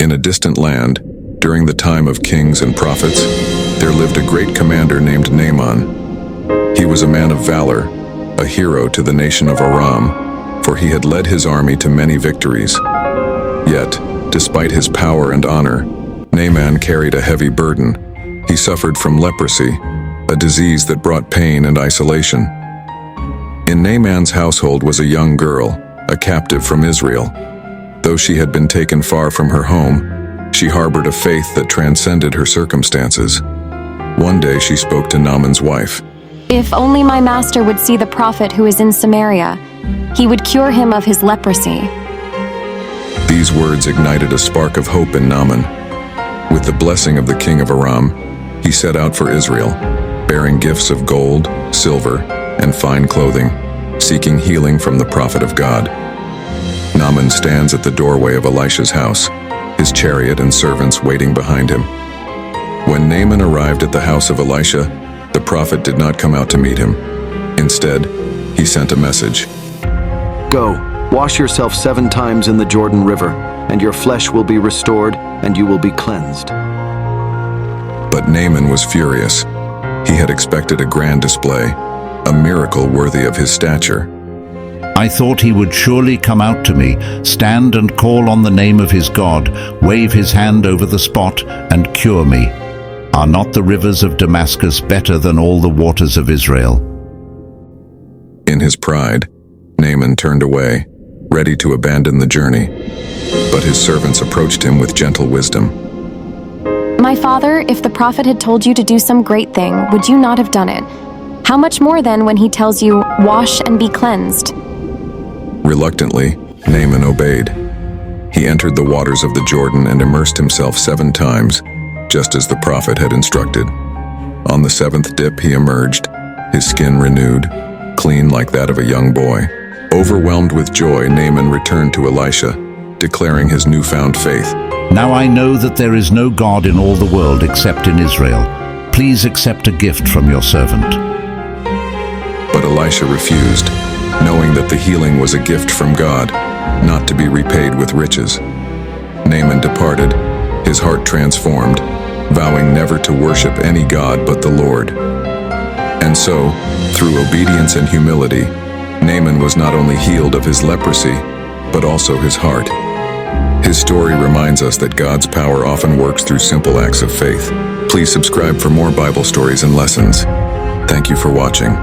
In a distant land, during the time of kings and prophets, there lived a great commander named Namaan. He was a man of valor, a hero to the nation of Aram, for he had led his army to many victories. Yet, despite his power and honor, Namaan carried a heavy burden. He suffered from leprosy, a disease that brought pain and isolation. In Naaman's household was a young girl, a captive from Israel. Though she had been taken far from her home, she harbored a faith that transcended her circumstances. One day she spoke to Naaman's wife. "If only my master would see the prophet who is in Samaria, he would cure him of his leprosy." These words ignited a spark of hope in Naaman. With the blessing of the king of Aram, he set out for Israel, bearing gifts of gold, silver, and fine clothing, seeking healing from the prophet of God. Naaman stands at the doorway of Elisha's house, his chariot and servants waiting behind him. When Naaman arrived at the house of Elisha, the prophet did not come out to meet him. Instead, he sent a message. "Go, wash yourself 7 times in the Jordan River, and your flesh will be restored, and you will be cleansed." But Naaman was furious. He had expected a grand display, a miracle worthy of his stature. "I thought he would surely come out to me, stand and call on the name of his God, wave his hand over the spot, and cure me. Are not the rivers of Damascus better than all the waters of Israel?" In his pride, Naaman turned away, ready to abandon the journey. But his servants approached him with gentle wisdom. "My father, if the prophet had told you to do some great thing, would you not have done it? How much more then when he tells you, 'Wash and be cleansed'?" Reluctantly, Naaman obeyed. He entered the waters of the Jordan and immersed himself 7 times, just as the prophet had instructed. On the 7th dip he emerged, his skin renewed, clean like that of a young boy. Overwhelmed with joy, Naaman returned to Elisha, declaring his newfound faith. "Now I know that there is no God in all the world except in Israel. Please accept a gift from your servant." But Elisha refused, knowing that the healing was a gift from God, not to be repaid with riches. Naaman departed, his heart transformed, vowing never to worship any god but the Lord. And so, through obedience and humility, Naaman was not only healed of his leprosy, but also his heart. His story reminds us that God's power often works through simple acts of faith. Please subscribe for more Bible stories and lessons. Thank you for watching.